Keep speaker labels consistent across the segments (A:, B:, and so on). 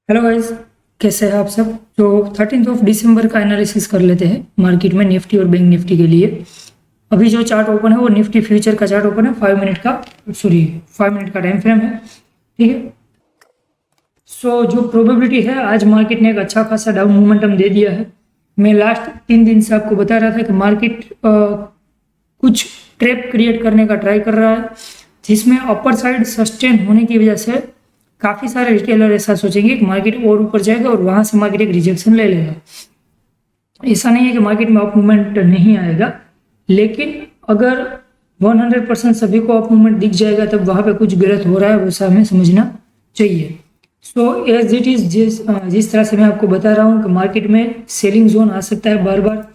A: Hello guys, कैसे हैं आप सब। तो 13 दिसंबर का एनालिसिस कर लेते हैं मार्केट में निफ्टी और बैंक निफ्टी के लिए। अभी जो चार्ट ओपन है वो निफ्टी फ्यूचर का चार्ट ओपन है, 5 मिनट का टाइम फ्रेम है। ठीक है। सो जो प्रोबेबिलिटी है, आज मार्केट ने एक अच्छा खासा डाउन मोमेंटम दे दिया है। मैं लास्ट 3 दिन से आपको बता रहा था कि मार्केट कुछ ट्रैप क्रिएट करने का ट्राई कर रहा है, जिसमें अपर साइड सस्टेन होने की वजह से काफ़ी सारे रिटेलर ऐसा सोचेंगे कि मार्केट और ऊपर जाएगा और वहां से मार्केट एक रिजेक्शन ले लेगा। ऐसा नहीं है कि मार्केट में अप मूवमेंट नहीं आएगा, लेकिन अगर 100% सभी को अप मूवमेंट दिख जाएगा तब वहां पे कुछ गलत हो रहा है, वैसा हमें समझना चाहिए। सो एज इट इज जिस तरह से मैं आपको बता रहा हूँ कि मार्केट में सेलिंग जोन आ सकता है बार बार।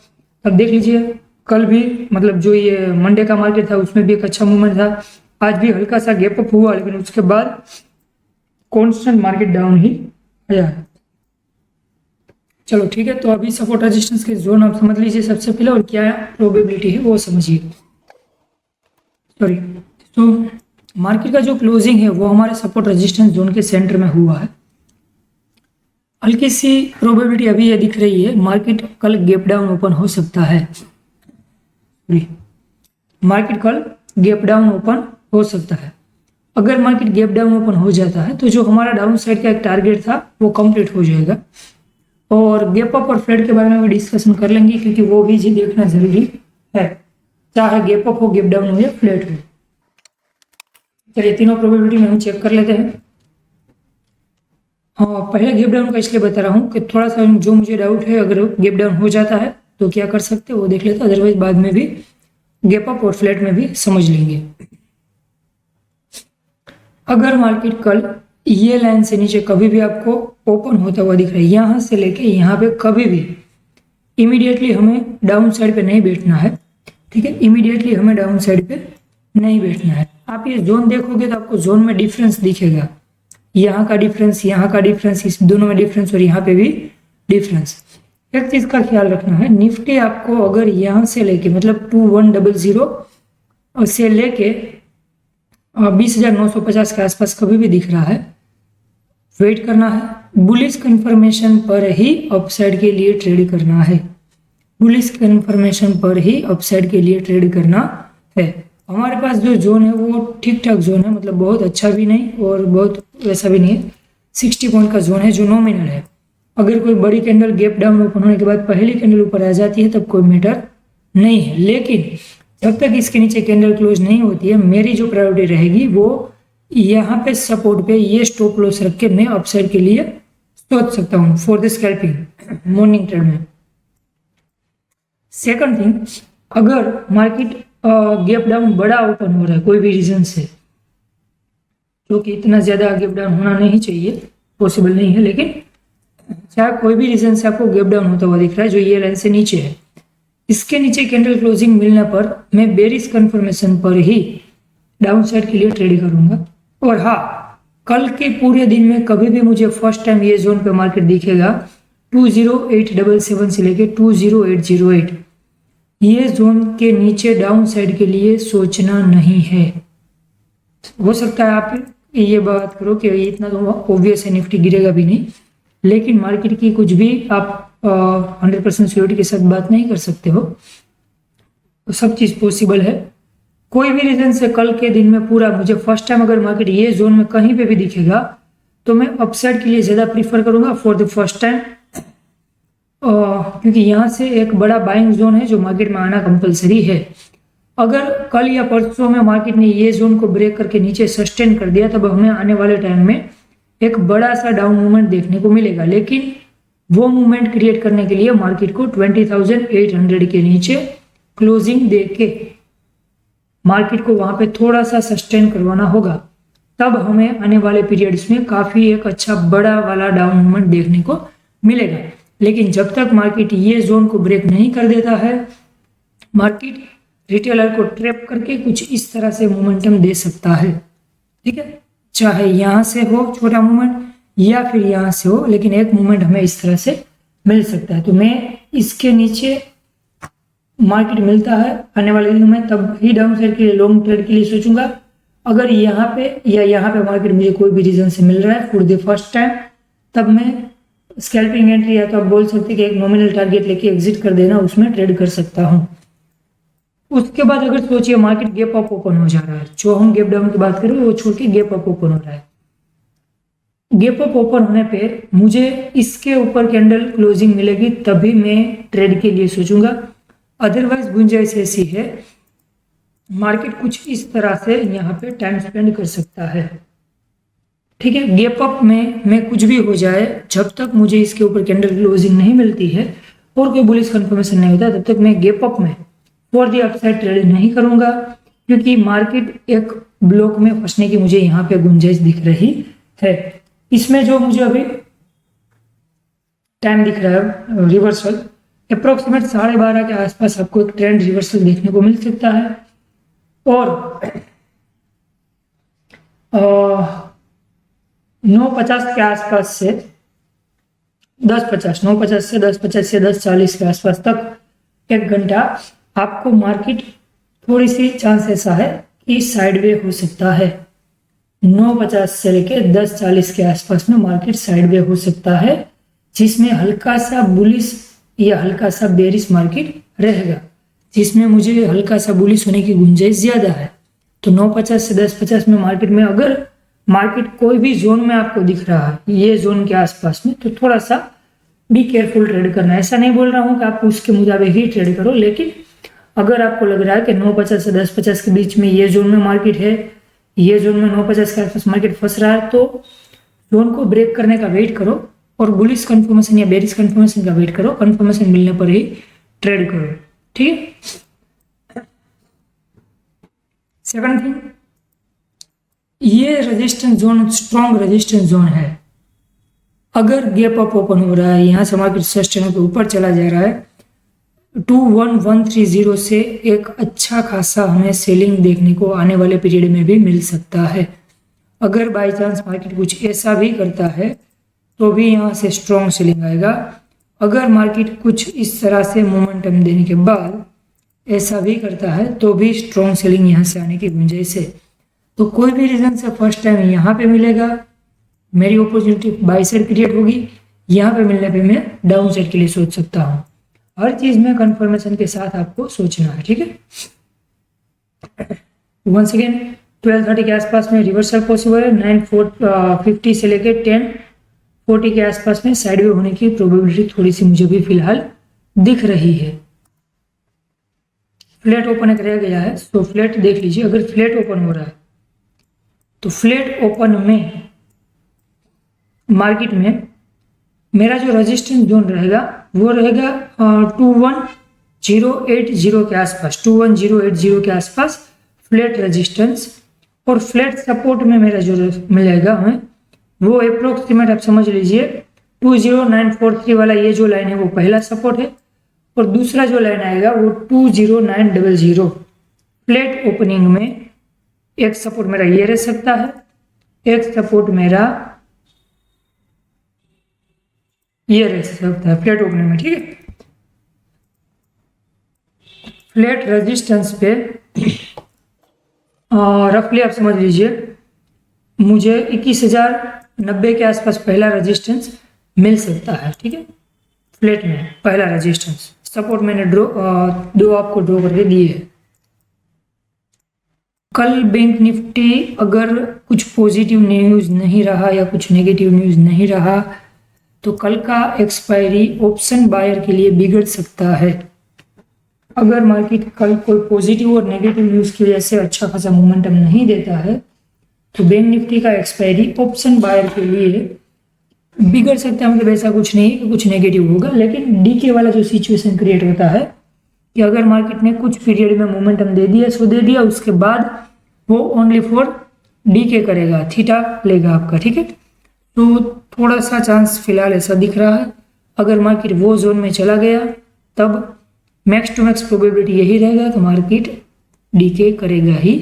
A: अब देख लीजिए, कल भी मतलब जो ये मंडे का मार्केट था उसमें भी एक अच्छा मूवमेंट था। आज भी हल्का सा गैप अप हुआ, लेकिन उसके बाद कॉन्स्टेंट मार्केट डाउन ही आया है। चलो ठीक है, तो अभी सपोर्ट रेजिस्टेंस के जोन आप समझ लीजिए सबसे पहले, और क्या प्रोबेबिलिटी है वो समझिए। सॉरी, तो मार्केट का जो क्लोजिंग है वो हमारे सपोर्ट रेजिस्टेंस जोन के सेंटर में हुआ है। हल्की सी प्रोबेबिलिटी अभी ये दिख रही है, मार्केट कल गैप डाउन ओपन हो सकता है। मार्केट कल गैप डाउन ओपन हो सकता है। अगर मार्केट गैप डाउन ओपन हो जाता है तो जो हमारा डाउन साइड का एक टारगेट था वो कंप्लीट हो जाएगा। और गैप अप और फ्लैट के बारे में भी डिस्कशन कर लेंगे, क्योंकि वो भी जी देखना जरूरी है, चाहे गैप अप हो, गैप डाउन हो या फ्लैट हो। चलिए, तीनों प्रोबेबिलिटी में हम चेक कर लेते हैं। हाँ, पहले गैप डाउन का इसलिए बता रहा हूँ कि थोड़ा सा जो मुझे डाउट है, अगर गैप डाउन हो जाता है तो क्या कर सकते हैं वो देख लेते हैं, अदरवाइज बाद में भी गैप अप और फ्लैट में भी समझ लेंगे। अगर मार्केट कल ये लाइन से नीचे कभी भी आपको ओपन होता हुआ दिख रहा है, यहां से लेके यहाँ पे कभी भी, इमीडिएटली हमें डाउन साइड पे नहीं बैठना है। ठीक है, इमीडिएटली हमें डाउन साइड पे नहीं बैठना है। आप ये जोन देखोगे तो आपको जोन में डिफरेंस दिखेगा, यहाँ का डिफरेंस, यहाँ का डिफरेंस, इस दोनों में डिफरेंस और यहाँ पे भी डिफरेंस। एक चीज का ख्याल रखना है, निफ्टी आपको अगर यहाँ से लेके मतलब 2100 से लेके 20,950 के आसपास कभी भी दिख रहा है, वेट करना है। बुलिश कंफर्मेशन पर ही अपसाइड के लिए ट्रेड करना है। बुलिश कंफर्मेशन पर ही अपसाइड के लिए ट्रेड करना है। हमारे पास जो जोन है वो ठीक ठाक जोन है, मतलब बहुत अच्छा भी नहीं और बहुत वैसा भी नहीं है। 60 पॉइंट का जोन है जो नॉमिनल है। अगर कोई बड़ी कैंडल गैप डाउन ओपन होने के बाद पहली कैंडल ऊपर आ जाती है तब कोई मैटर नहीं है, लेकिन जब तक इसके नीचे कैंडल क्लोज नहीं होती है, मेरी जो प्रायोरिटी रहेगी वो यहाँ पे सपोर्ट पे ये स्टॉप लॉस रख के मैं अपसाइड के लिए सोच सकता हूँ for the scalping morning trade में। सेकंड थिंग, अगर मार्केट गैप डाउन बड़ा ओपन हो रहा है कोई भी रीजन से, जो कि इतना ज्यादा गैप डाउन होना नहीं चाहिए, पॉसिबल नहीं है, लेकिन चाहे कोई भी रीजन से आपको गैप डाउन होता हुआ दिख रहा है जो ये लाइन से नीचे है, इसके नीचे कैंडल क्लोजिंग मिलने पर मैं बेरिश कंफर्मेशन पर ही डाउन साइड के लिए ट्रेड करूंगा। और हाँ, कल के पूरे दिन में कभी भी मुझे फर्स्ट टाइम ये जोन पे मार्केट दिखेगा 20877 से लेके 20808, ये जोन के नीचे डाउन साइड के लिए सोचना नहीं है। हो सकता है आप ये बात करो कि इतना तो ऑब्वियस है, निफ्टी गिरेगा भी नहीं, लेकिन मार्केट की कुछ भी आप 100% सिक्योरिटी के साथ बात नहीं कर सकते हो, तो सब चीज पॉसिबल है। कोई भी रीजन से कल के दिन में पूरा मुझे फर्स्ट टाइम अगर मार्केट ये जोन में कहीं पे भी दिखेगा तो मैं अपसाइड के लिए ज्यादा प्रीफर करूंगा फॉर द फर्स्ट टाइम, क्योंकि यहाँ से एक बड़ा बाइंग जोन है जो मार्केट में आना कंपलसरी है। अगर कल या परसों में मार्केट ने ये जोन को ब्रेक करके नीचे सस्टेन कर दिया तब हमें आने वाले टाइम में एक बड़ा सा डाउन मूवमेंट देखने को मिलेगा, लेकिन वो मूवमेंट क्रिएट करने के लिए मार्केट को 20,800 के नीचे क्लोजिंग देके मार्केट को वहां पे थोड़ा सा सस्टेन करवाना होगा, तब हमें आने वाले पीरियड्स में काफी एक अच्छा बड़ा वाला डाउन मूवमेंट देखने को मिलेगा। लेकिन जब तक मार्केट ये जोन को ब्रेक नहीं कर देता है, मार्केट रिटेलर को ट्रैप करके कुछ इस तरह से मोमेंटम दे सकता है। ठीक है, चाहे यहां से हो छोटा मूवमेंट या फिर यहां से हो, लेकिन एक मूवमेंट हमें इस तरह से मिल सकता है। तो मैं इसके नीचे मार्केट मिलता है आने वाले दिनों में तब ही डाउन साइड के लिए लॉन्ग ट्रेड के लिए सोचूंगा। अगर यहाँ पे या यहाँ पे मार्केट मुझे कोई भी रीजन से मिल रहा है फॉर द फर्स्ट टाइम तब मैं स्कैल्पिंग एंट्री या तो आप बोल सकते कि एक नॉमिनल टारगेट लेके एग्जिट कर देना, उसमें ट्रेड कर सकता हूँ। उसके बाद अगर सोचिए मार्केट गैप अप ओपन हो जा रहा है, जो हम गैप डाउन की बात करें वो छोड़ के गैप अप ओपन हो रहा है। गैप अप ओपन होने पे मुझे इसके ऊपर कैंडल क्लोजिंग मिलेगी तभी मैं ट्रेड के लिए सोचूंगा, अदरवाइज गुंजाइश ऐसी है मार्केट कुछ इस तरह से यहाँ पे टाइम स्पेंड कर सकता है। ठीक है, गैप अप में कुछ भी हो जाए, जब तक मुझे इसके ऊपर कैंडल क्लोजिंग नहीं मिलती है और कोई बुलिश कंफर्मेशन नहीं होता, तब तक मैं गैप अप में फॉर दी अपसाइड ट्रेड नहीं करूंगा, क्योंकि मार्केट एक ब्लॉक में फंसने की मुझे यहाँ पे गुंजाइश दिख रही है। इसमें जो मुझे अभी टाइम दिख रहा है रिवर्सल, अप्रोक्सीमेट 12:30 के आसपास आपको एक ट्रेंड रिवर्सल देखने को मिल सकता है, और 9:50 के आसपास से 10:50, 9:50 से 10:50 से 10:40 के आसपास तक एक घंटा आपको मार्केट थोड़ी सी चांस ऐसा है कि साइडवे हो सकता है। 9:50 से लेके 10:40 के आसपास में मार्केट साइडवे हो सकता है, जिसमें हल्का सा बुलिश या हल्का सा बेरिश मार्केट रहेगा, जिसमें मुझे हल्का सा बुलिश होने की गुंजाइश ज्यादा है। तो 9:50 से 10:50 में मार्केट में अगर मार्केट कोई भी जोन में आपको दिख रहा है, ये जोन के आसपास में, तो थोड़ा सा बी केयरफुल ट्रेड करना है। ऐसा नहीं बोल रहा हूँ कि आप उसके मुताबिक ही ट्रेड करो, लेकिन अगर आपको लग रहा है कि 9:50 से 10:50 के बीच में ये जोन में मार्केट है, ये जोन में 9:50 के आसपास मार्केट फंस रहा है, तो जोन को ब्रेक करने का वेट करो और बुलिश कंफर्मेशन या बेरिश कंफर्मेशन का वेट करो, कंफर्मेशन मिलने पर ही ट्रेड करो। ठीक है। सेकंड थिंग, ये resistance zone strong resistance zone है। अगर गैप अप ओपन हो रहा है, यहाँ से मार्केट सस्टेन के ऊपर चला जा रहा है, 21130 से एक अच्छा खासा हमें सेलिंग देखने को आने वाले पीरियड में भी मिल सकता है। अगर बाय चांस मार्केट कुछ ऐसा भी करता है तो भी यहाँ से स्ट्रॉन्ग सेलिंग आएगा। अगर मार्केट कुछ इस तरह से मोमेंटम देने के बाद ऐसा भी करता है तो भी स्ट्रॉन्ग सेलिंग यहाँ से आने की गुंजाइश है। तो कोई भी रीजन से फर्स्ट टाइम यहाँ पे मिलेगा, मेरी अपॉर्चुनिटी बाय साइड क्रिएट होगी, यहाँ पे मिलने पे मैं डाउन साइड के लिए सोच सकता हूँ। हर चीज में कंफर्मेशन के साथ आपको सोचना है। ठीक है। वंस अगेन 12:30 के आसपास में रिवर्सल पॉसिबल है, 9:50 से लेकर 10:40 के आसपास में साइडवे होने की प्रोबेबिलिटी थोड़ी सी मुझे भी फिलहाल दिख रही है। फ्लैट ओपन एक रह गया है, तो फ्लैट देख लीजिए। अगर फ्लैट ओपन हो रहा है तो फ्लैट ओपन में मार्केट में मेरा जो रेजिस्टेंस जोन रहेगा वो रहेगा 21080 के आसपास, 21080 के आसपास फ्लैट रेजिस्टेंस, और फ्लैट सपोर्ट में मेरा जो मिलेगा हमें वो अप्रोक्सीमेट आप समझ लीजिए 20943 वाला ये जो लाइन है वो पहला सपोर्ट है, और दूसरा जो लाइन आएगा वो 20900। फ्लैट ओपनिंग में एक सपोर्ट मेरा ये रह सकता है, एक सपोर्ट मेरा ये रह सकता है फ्लैट ओपनिंग में। ठीक है। फ्लैट रेजिस्टेंस पे रफली आप समझ लीजिए मुझे 21,090 के आसपास पहला रेजिस्टेंस मिल सकता है। ठीक है। फ्लैट में पहला रेजिस्टेंस, सपोर्ट मैंने दो आपको ड्रॉ करके दिए है। कल बैंक निफ्टी अगर कुछ पॉजिटिव न्यूज़ नहीं रहा या कुछ नेगेटिव न्यूज़ नहीं रहा तो कल का एक्सपायरी ऑप्शन बायर के लिए बिगड़ सकता है। अगर मार्केट कल कोई पॉजिटिव और नेगेटिव न्यूज़ की वजह से अच्छा खासा मोमेंटम नहीं देता है तो बैंक निफ्टी का एक्सपायरी ऑप्शन बायर के लिए बिगड़ सकता है। मतलब ऐसा कुछ नहीं कि कुछ नेगेटिव होगा, लेकिन डीके वाला जो सिचुएशन क्रिएट होता है कि अगर मार्केट ने कुछ पीरियड में मोमेंटम दे दिया सो दे दिया, उसके बाद वो ओनली फॉर डीके करेगा, थीटा लेगा आपका। ठीक है। तो थोड़ा सा चांस फिलहाल ऐसा दिख रहा है। अगर मार्केट वो जोन में चला गया तब मैक्स टू मैक्स प्रोबेबिलिटी यही रहेगा कि मार्केट डीके करेगा ही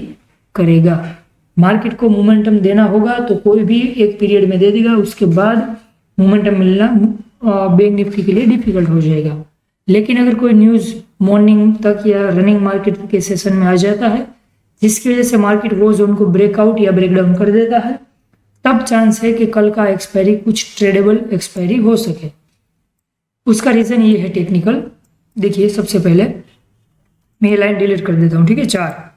A: करेगा। मार्केट को मोमेंटम देना होगा तो कोई भी एक पीरियड में दे देगा, उसके बाद मोमेंटम मिलना बैंक निफ्टी के लिए डिफिकल्ट हो जाएगा। लेकिन अगर कोई न्यूज़ मॉर्निंग तक या रनिंग मार्केट के सेशन में आ जाता है जिसकी वजह से मार्केट वो जोन को ब्रेकआउट या ब्रेकडाउन कर देता है तब चांस है कि कल का एक्सपायरी कुछ ट्रेडेबल एक्सपायरी हो सके। उसका रीज़न ये है टेक्निकल। देखिए सबसे पहले मैं ये लाइन डिलीट कर देता हूँ, ठीक है। 4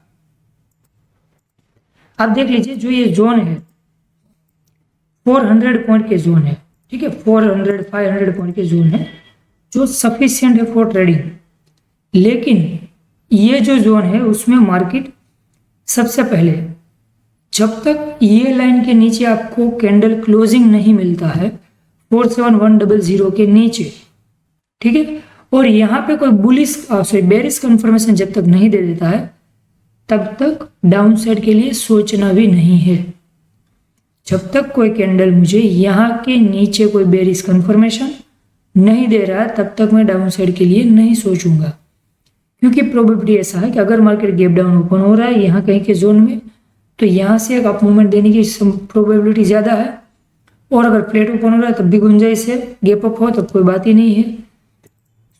A: आप देख लीजिए, जो ये जोन है 400 पॉइंट के जोन है, ठीक है। 400 500 पॉइंट के जोन है जो सफिशियंट है फॉर ट्रेडिंग। लेकिन ये जो जोन है उसमें मार्केट सबसे पहले, जब तक ये लाइन के नीचे आपको कैंडल क्लोजिंग नहीं मिलता है 47100 के नीचे, ठीक है, और यहाँ पे कोई बेरिश कंफर्मेशन जब तक नहीं दे देता है, तब तक डाउन साइड के लिए सोचना भी नहीं है। जब तक कोई कैंडल मुझे यहाँ के नीचे कोई बेरिश कंफर्मेशन नहीं दे रहा है, तब तक मैं डाउन साइड के लिए नहीं सोचूंगा। क्योंकि प्रोबेबिलिटी ऐसा है कि अगर मार्केट गैप डाउन ओपन हो रहा है यहाँ कहीं के जोन में, तो यहाँ से एक अप मूवमेंट देने की प्रोबेबिलिटी ज़्यादा है। और अगर फ्लैट ओपन हो रहा है तब भी गुंजाइश है, गैप अप हो तब कोई बात ही नहीं है।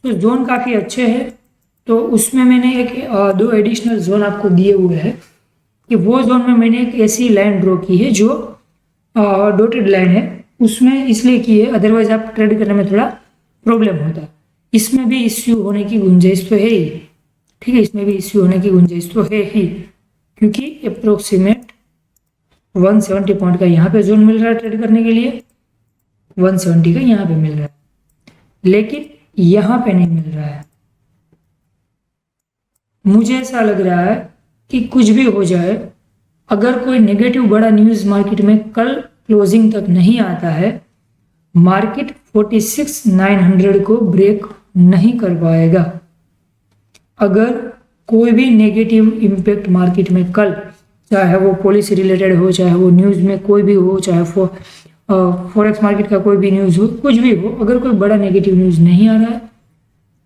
A: तो जोन काफ़ी अच्छे हैं। तो उसमें मैंने एक 2 एडिशनल जोन आपको दिए हुए हैं कि वो जोन में मैंने एक ऐसी लाइन ड्रॉ की है जो डॉटेड लाइन है, उसमें इसलिए की है, अदरवाइज आप ट्रेड करने में थोड़ा प्रॉब्लम होता है। इसमें भी इश्यू होने की गुंजाइश तो है ही, ठीक है, इसमें भी इश्यू होने की गुंजाइश तो है ही, क्योंकि अप्रोक्सीमेट 170 पॉइंट का यहाँ पे जोन मिल रहा है ट्रेड करने के लिए, 170 का यहाँ पे मिल रहा है, लेकिन यहाँ पे नहीं मिल रहा है। मुझे ऐसा लग रहा है कि कुछ भी हो जाए, अगर कोई नेगेटिव बड़ा न्यूज़ मार्केट में कल क्लोजिंग तक नहीं आता है, मार्केट 46,900 को ब्रेक नहीं कर पाएगा। अगर कोई भी नेगेटिव इम्पैक्ट मार्केट में कल, चाहे वो पॉलिसी रिलेटेड हो, चाहे वो न्यूज़ में कोई भी हो, चाहे फॉरेक्स मार्केट का कोई भी न्यूज़ हो, कुछ भी हो, अगर कोई बड़ा नेगेटिव न्यूज़ नहीं आ रहा है,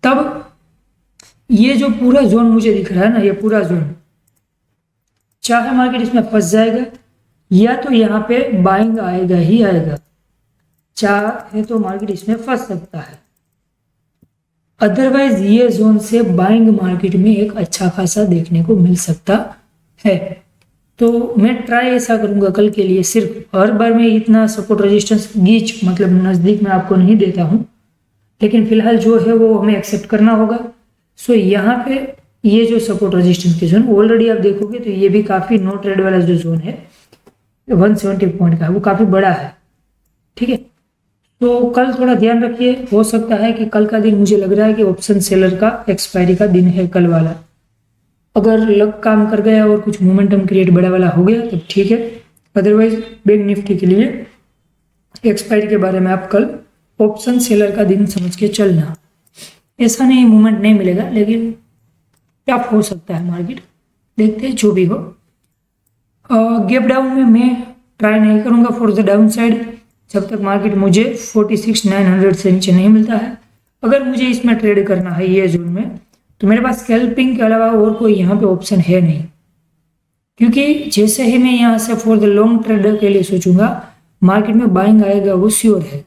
A: तब ये जो पूरा जोन मुझे दिख रहा है ना, ये पूरा जोन, चाहे मार्केट इसमें फंस जाएगा या तो यहाँ पे बाइंग आएगा ही आएगा, चाहे तो मार्केट इसमें फंस सकता है। अदरवाइज ये जोन से बाइंग मार्केट में एक अच्छा खासा देखने को मिल सकता है। तो मैं ट्राई ऐसा करूंगा कल के लिए, सिर्फ हर बार मैं इतना सपोर्ट रेजिस्टेंस मतलब नज़दीक में आपको नहीं देता हूं, लेकिन फिलहाल जो है वो हमें एक्सेप्ट करना होगा। सो यहाँ पे ये जो सपोर्ट रेजिस्टेंस के जोन ऑलरेडी आप देखोगे तो ये भी काफ़ी नो ट्रेड वाला जो जोन है 170 पॉइंट का, वो काफ़ी बड़ा है, ठीक है। तो कल थोड़ा ध्यान रखिए, हो सकता है कि कल का दिन, मुझे लग रहा है कि ऑप्शन सेलर का एक्सपायरी का दिन है कल वाला। अगर लक काम कर गया और कुछ मोमेंटम क्रिएट बड़ा वाला हो गया तब ठीक है, अदरवाइज बैंक निफ्टी के लिए एक्सपायरी के बारे में आप कल ऑप्शन सेलर का दिन समझ के चलना। ऐसा नहीं मूवमेंट नहीं मिलेगा, लेकिन टफ हो सकता है मार्केट, देखते हैं जो भी हो। गैप डाउन में मैं ट्राई नहीं करूंगा फॉर द डाउन साइड जब तक मार्केट मुझे 46,900 से नीचे नहीं मिलता है। अगर मुझे इसमें ट्रेड करना है ये जोन में, तो मेरे पास स्कैल्पिंग के अलावा और कोई यहाँ पे ऑप्शन है नहीं, क्योंकि जैसे ही मैं यहाँ से फॉर द लॉन्ग ट्रेडर के लिए सोचूंगा, मार्केट में बाइंग आएगा वो श्योर है,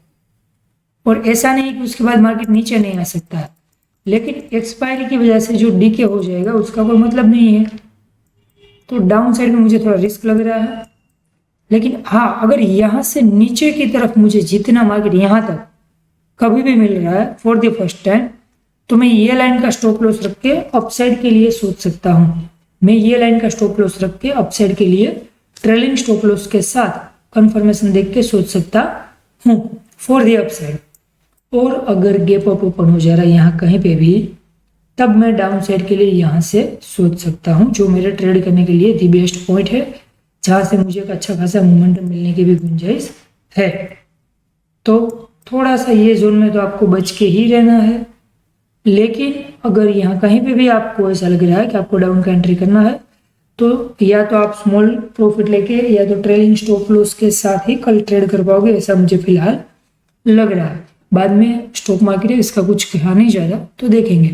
A: और ऐसा नहीं कि उसके बाद मार्केट नीचे नहीं आ सकता है, लेकिन एक्सपायरी की वजह से जो डीके हो जाएगा उसका कोई मतलब नहीं है। तो डाउन साइड में मुझे थोड़ा रिस्क लग रहा है, लेकिन हाँ, अगर यहाँ से नीचे की तरफ मुझे जितना मार्केट यहाँ तक कभी भी मिल रहा है फॉर द फर्स्ट टाइम, तो मैं ये लाइन का स्टॉप लॉस रख के अपसाइड के लिए सोच सकता हूँ। मैं ये लाइन का स्टॉप लॉस रख के अपसाइड के लिए ट्रेलिंग स्टॉप लॉस के साथ कंफर्मेशन देख के सोच सकता हूँ फॉर द अपसाइड। और अगर गैप अप ओपन हो जा रहा है यहाँ कहीं पे भी, तब मैं डाउन साइड के लिए यहाँ से सोच सकता हूँ, जो मेरे ट्रेड करने के लिए दी बेस्ट पॉइंट है, जहाँ से मुझे एक अच्छा खासा मोमेंटम मिलने की भी गुंजाइश है। तो थोड़ा सा ये जोन में तो आपको बच के ही रहना है, लेकिन अगर यहाँ कहीं पे भी आपको ऐसा लग रहा है कि आपको डाउन का एंट्री करना है, तो या तो आप स्मॉल प्रॉफिट लेके या तो ट्रेलिंग स्टॉप लॉस के साथ ही कल ट्रेड कर पाओगे, ऐसा मुझे फिलहाल लग रहा है। बाद में स्टॉक मार्केट है, इसका कुछ कहा नहीं ज़्यादा, तो देखेंगे,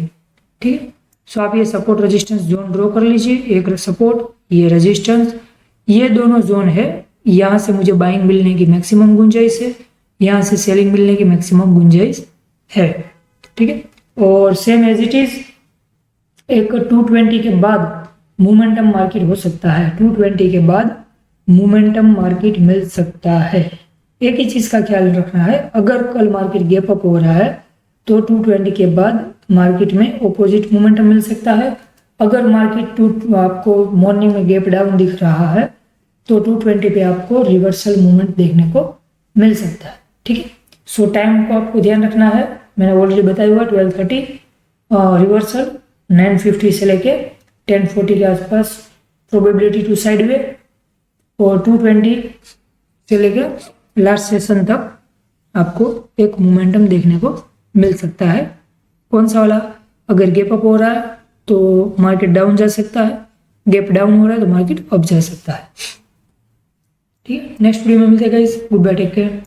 A: ठीक है। सो आप ये सपोर्ट रेजिस्टेंस जोन ड्रॉ कर लीजिए, एक सपोर्ट, ये रेजिस्टेंस, ये दोनों जोन है, यहाँ से मुझे बाइंग मिलने की मैक्सिमम गुंजाइश है, यहाँ से सेलिंग मिलने की मैक्सिमम गुंजाइश है, ठीक है। और सेम एज इट इज एक 220 के बाद मोमेंटम मार्केट हो सकता है, 220 के बाद मोमेंटम मार्केट मिल सकता है। एक ही चीज़ का ख्याल रखना है, अगर कल मार्केट गैप अप हो रहा है तो 220 के बाद मार्केट में ऑपोजिट मोमेंटम मिल सकता है। अगर मार्केट आपको मॉर्निंग में गैप डाउन दिख रहा है तो 220 पे आपको रिवर्सल मूवमेंट देखने को मिल सकता है। ठीक है, सो टाइम को आपको ध्यान रखना है, मैंने ऑलरेडी बताया हुआ 12:30 रिवर्सल, 9:50 से लेके 10:40 के आसपास प्रोबेबिलिटी टू साइडवे, और 220 से लेके लास्ट सेशन तक आपको एक मोमेंटम देखने को मिल सकता है। कौन सा वाला? अगर गैप अप हो रहा है तो मार्केट डाउन जा सकता है, गैप डाउन हो रहा है तो मार्केट अप जा सकता है। ठीक है, नेक्स्ट वीडियो में मिलते हैं guys, goodbye, take care.